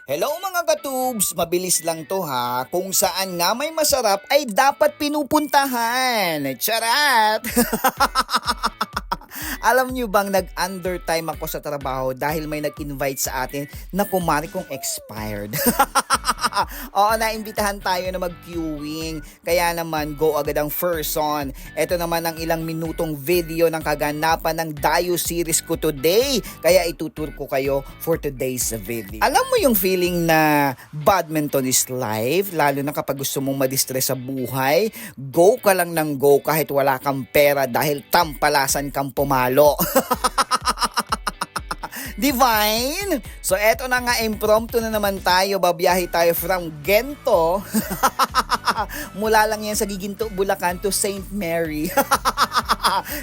Hello mga katubs, mabilis lang to ha. Kung saan nga may masarap ay dapat pinupuntahan. Charat! Alam nyo bang nag-undertime ako sa trabaho dahil may nag-invite sa atin na kumari kong expired. Oo, naimbitahan tayo na mag-queuing. Kaya naman, go agad ang first on. Ito naman ang ilang minutong video ng kaganapan ng Dayo series ko today. Kaya itutur ko kayo for today's video. Alam mo yung feeling na badminton is life, lalo na kapag gusto mong madistress sa buhay, go ka lang ng go kahit wala kang pera dahil tampalasan kang pumalo. Divine! So eto na nga, impromptu na naman tayo. Babiyahe tayo from Gento. Mula lang yan sa Giginto, Bulacan to St. Mary.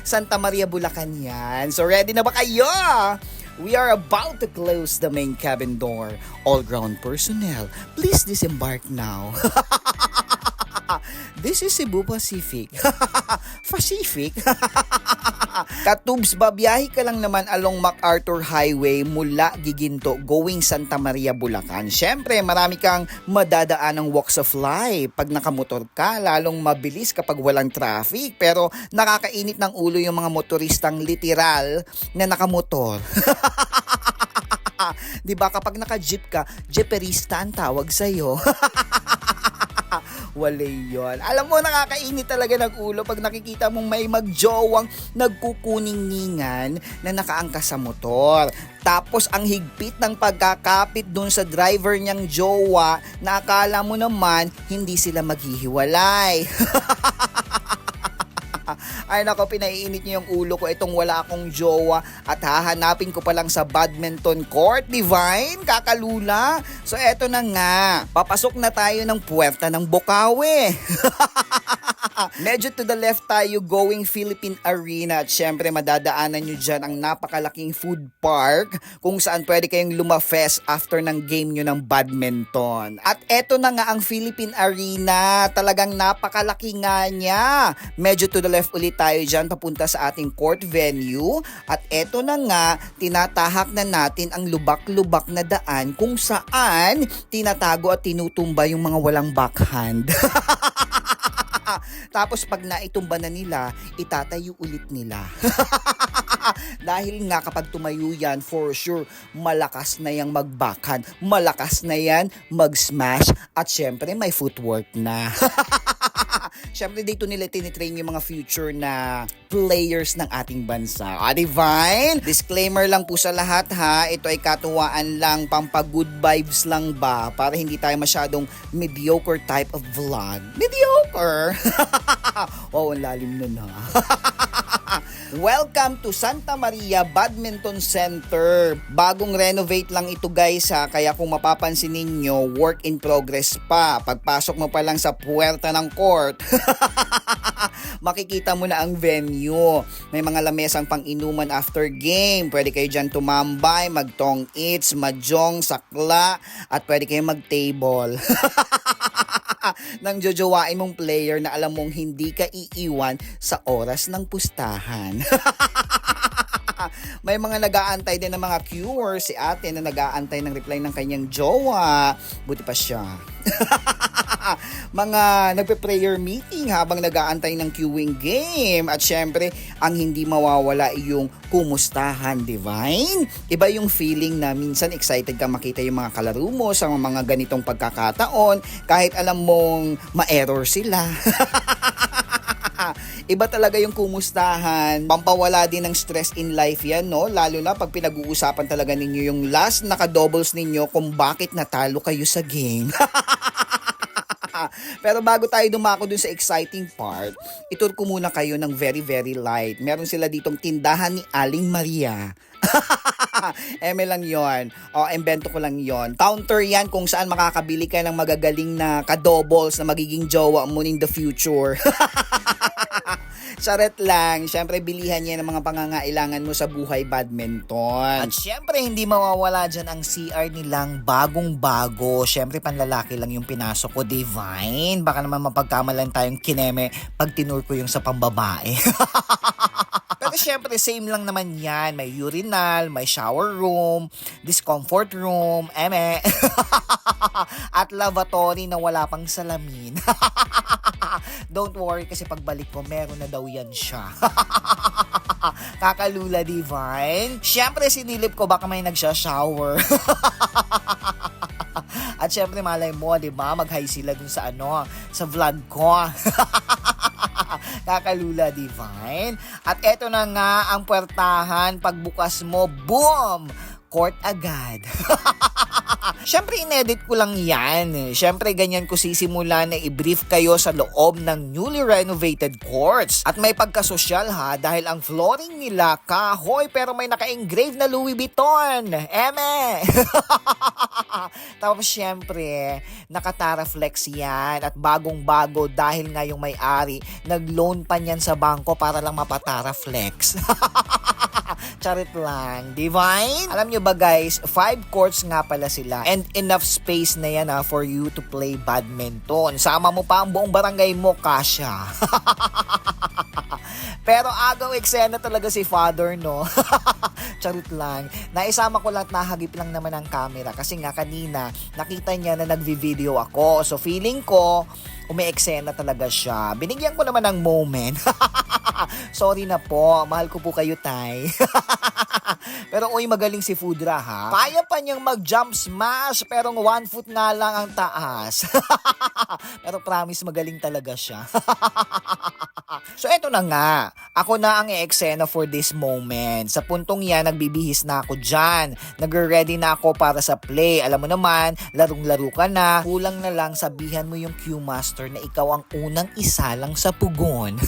Santa Maria, Bulacan yan. So ready na ba kayo? We are about to close the main cabin door. All ground personnel, please disembark now. This is Cebu Pacific. Pacific? Katubs, babiyahe ka lang naman along MacArthur Highway mula Giginto going Santa Maria, Bulacan. Syempre, marami kang madadaan ng walks of life. Pag nakamotor ka, lalong mabilis kapag walang traffic. Pero nakakainit ng ulo yung mga motoristang literal na nakamotor. Diba kapag naka-jeep ka, jeeperista ang tawag sa'yo. Walay yun. Alam mo, nakakainit talaga ng ulo pag nakikita mong may magjowang nagkukuning-ningan na nakaangkas sa motor. Tapos ang higpit ng pagkakapit dun sa driver niyang jowa na akala mo naman hindi sila maghihiwalay. Ay nako, pinaiinit niyo yung ulo ko itong wala akong jowa at hahanapin ko pa lang sa badminton court, Divine, kakalula. So eto na nga, papasok na tayo ng puwerta ng Bocaue. Medyo to the left tayo going Philippine Arena at syempre madadaanan nyo dyan ang napakalaking food park kung saan pwede kayong lumafest after ng game nyo ng badminton. At eto na nga ang Philippine Arena, talagang napakalaki nga niya. Medyo to the left ulit tayo dyan papunta sa ating court venue at eto na nga, tinatahak na natin ang lubak-lubak na daan kung saan tinatago at tinutumba yung mga walang backhand. Tapos pag naitumba na nila, itatayo ulit nila. Dahil nga kapag tumayo yan, for sure, malakas na yang mag-backhand, malakas na yan mag-smash, at syempre may footwork na. Syempre dito nila tinitrain yung mga future na players ng ating bansa. Divine? Disclaimer lang po sa lahat ha, ito ay katuwaan lang, pampa-good vibes lang ba, para hindi tayo masyadong mediocre type of vlog. Mediocre? Wow, ang lalim nun ha. Welcome to Santa Maria Badminton Center. Bagong renovate lang ito guys ha, kaya kung mapapansin ninyo, work in progress pa. Pagpasok mo pa lang sa puwerta ng court, makikita mo na ang venue. May mga lamesang pang-inuman after game. Pwede kayo dyan tumambay, magtong eats, mahjong, sakla, at pwede kayo mag-table. Nang jojowain mong player na alam mong hindi ka iiwan sa oras ng pustahan. May mga nag-aantay din ng mga cure, si ate na nag-aantay ng reply ng kanyang jowa. Buti pa siya. Mga nagpe-prayer meeting habang nag-aantay ng queuing game. At syempre, ang hindi mawawala yung kumustahan, Divine. Iba yung feeling na minsan excited ka makita yung mga kalaro mo sa mga ganitong pagkakataon kahit alam mong ma-error sila. Iba talaga yung kumustahan. Pampawala din ng stress in life yan, no? Lalo na pag pinag-uusapan talaga ninyo yung last naka-doubles ninyo kung bakit natalo kayo sa game. Pero bago tayo dumako dun sa exciting part, itur ko muna kayo ng very very light. Meron sila ditong tindahan ni Aling Maria. Eme lang yon. O, invento ko lang yon. Counter yan kung saan makakabili ka ng magagaling na ka-doubles na magiging jowa mo in the future. Charet lang. Syempre, bilihan niya ng mga pangangailangan mo sa buhay badminton. At syempre, hindi mawawala dyan ang CR nilang bagong-bago. Syempre, panlalaki lang yung pinasok ko, Divine. Baka naman mapagkamalan tayong kineme pag tinur ko yung sa pambabae. Pero syempre, same lang naman yan. May urinal, may shower room, discomfort room, at lavatory na wala pang salamin. Don't worry kasi pagbalik ko, meron na daw yan siya. Kakalula, Divine. Syempre, sinilip ko baka may nagsha-shower. At syempre, malay mo, diba? Mag-hi sila dun sa sa vlog ko. Kakalula, Divine. At eto na nga ang puwertahan. Pagbukas mo, boom! Court agad. Syempre, inedit ko lang yan. Syempre, ganyan ko sisimula na i-brief kayo sa loob ng newly renovated courts. At may pagkasosyal ha, dahil ang flooring nila kahoy pero may naka-engrave na Louis Vuitton. Tapos syempre, naka-Tara Flex yan at bagong-bago dahil nga yung may-ari, nag-loan pa niyan sa bangko para lang mapa-Tara Flex. Charit lang. Divine? Alam nyo ba guys, 5 courts nga pala sila and enough space na yan for you to play badminton. Sama mo pa ang buong barangay mo, kasya. Pero agaw eksena talaga si Father, no? Charit lang. Naisama ko lang at nahagip lang naman ang camera kasi nga kanina nakita niya na nagvi-video ako. So feeling ko, umi-eksena talaga siya. Binigyan ko naman ng moment. Sorry na po. Mahal ko po kayo, Tay. Pero uy, magaling si Foodra ha. Kaya pa niyang mag-jump smash pero 1 foot nga lang ang taas. Pero promise magaling talaga siya. So eto na nga. Ako na ang i-eksena for this moment. Sa puntong yan, nagbibihis na ako dyan. Nag-ready na ako para sa play. Alam mo naman, larong-laro ka na. Kulang na lang sabihan mo yung cue master na ikaw ang unang isa lang sa pugon.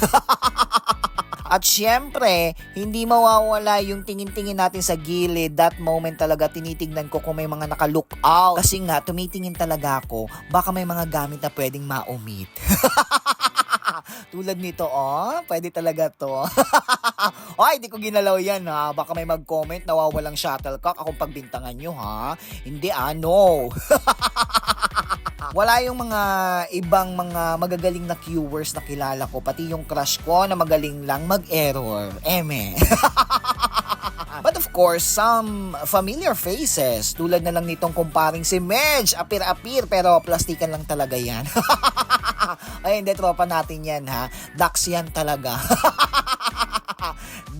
At syempre, hindi mawawala yung tingin-tingin natin sa gilid. That moment talaga tinitignan ko kung may mga naka-look out. Kasi nga, tumitingin talaga ako, baka may mga gamit na pwedeng ma-omit. Tulad nito, pwede talaga to. Ay, di ko ginalaw yan ha. Baka may mag-comment, nawawalang shuttlecock akong pagbintangan nyo ha. Hindi no. Wala yung mga ibang mga magagaling na viewers na kilala ko. Pati yung crush ko na magaling lang mag-error. But of course, some familiar faces. Tulad na lang nitong kumparing si Medj. Apir-apir pero plastikan lang talaga yan. Ay, hindi, tropa natin yan ha. Dax yan talaga.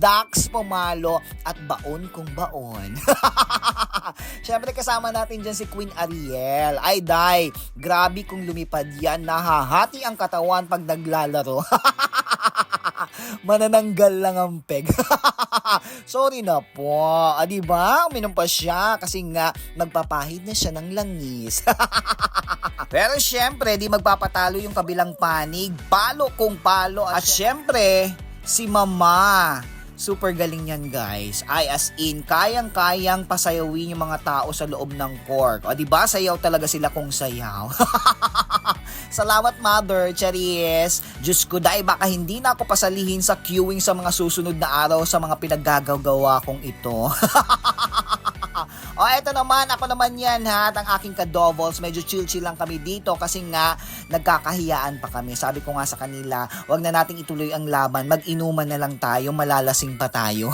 Dax pumalo at baon kung baon. Siyempre kasama natin dyan si Queen Ariel. Ay, day, grabe kung lumipad yan. Nahahati ang katawan pag naglalaro. Manananggal lang ang peg. Sorry na po. Diba? Uminom pa siya kasi nga magpapahid na siya ng langis. Pero syempre, di magpapatalo yung kabilang panig. Palo kung palo. At syempre, si Mama. Super galing yan guys. Ay as in, kayang-kayang pasayawin yung mga tao sa loob ng court. O diba, sayaw talaga sila kung sayaw. Salamat Mother, Charis. Diyos ko dahil baka hindi na ako pasalihin sa queuing sa mga susunod na araw sa mga pinaggagawa kong ito. O eto naman, ako naman yan ha, at ang aking kadovels, medyo chill-chill lang kami dito kasi nga nagkakahiyaan pa kami. Sabi ko nga sa kanila, wag na nating ituloy ang laban, mag-inuman na lang tayo, malalasing pa tayo.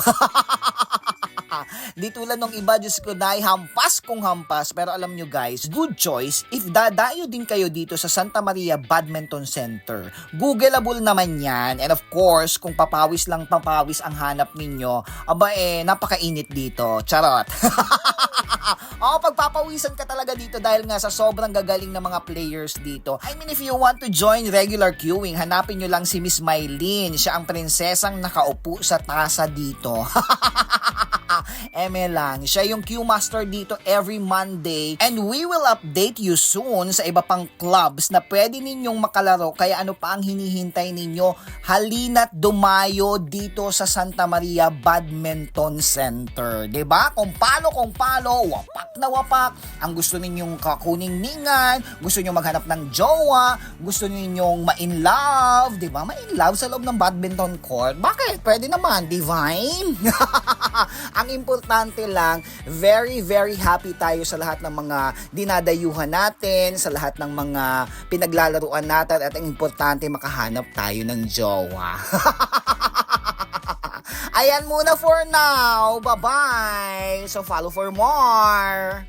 Di tulad nung iba, Diyos ko dahil hampas kung hampas. Pero alam nyo guys, good choice if dadayo din kayo dito sa Santa Maria Badminton Center. Googleable naman yan. And of course, kung papawis lang papawis ang hanap ninyo, napakainit dito. Charot. Pagpapawisan ka talaga dito dahil nga sa sobrang gagaling ng mga players dito. I mean, if you want to join regular queuing, hanapin nyo lang si Miss Mylene. Siya ang prinsesang nakaupo sa tasa dito. Lang. Siya yung queue master dito every Monday and we will update you soon sa iba pang clubs na pwede ninyong makalaro. Kaya ano pa ang hinihintay ninyo? Halina't dumayo dito sa Santa Maria Badminton Center. 'Di ba? Kung palo, wapak na wapak. Ang gusto ninyong kakuning-ningan, gusto niyo maghanap ng jowa, gusto ninyong ma-in love, 'di ba? Ma-in love sa loob ng badminton court. Bakit? Pwede naman, Divine. Ang importante lang, very, very happy tayo sa lahat ng mga dinadayuhan natin, sa lahat ng mga pinaglalaruan natin, at ang importante, makahanap tayo ng jowa. Ayan muna for now. Bye-bye. So follow for more.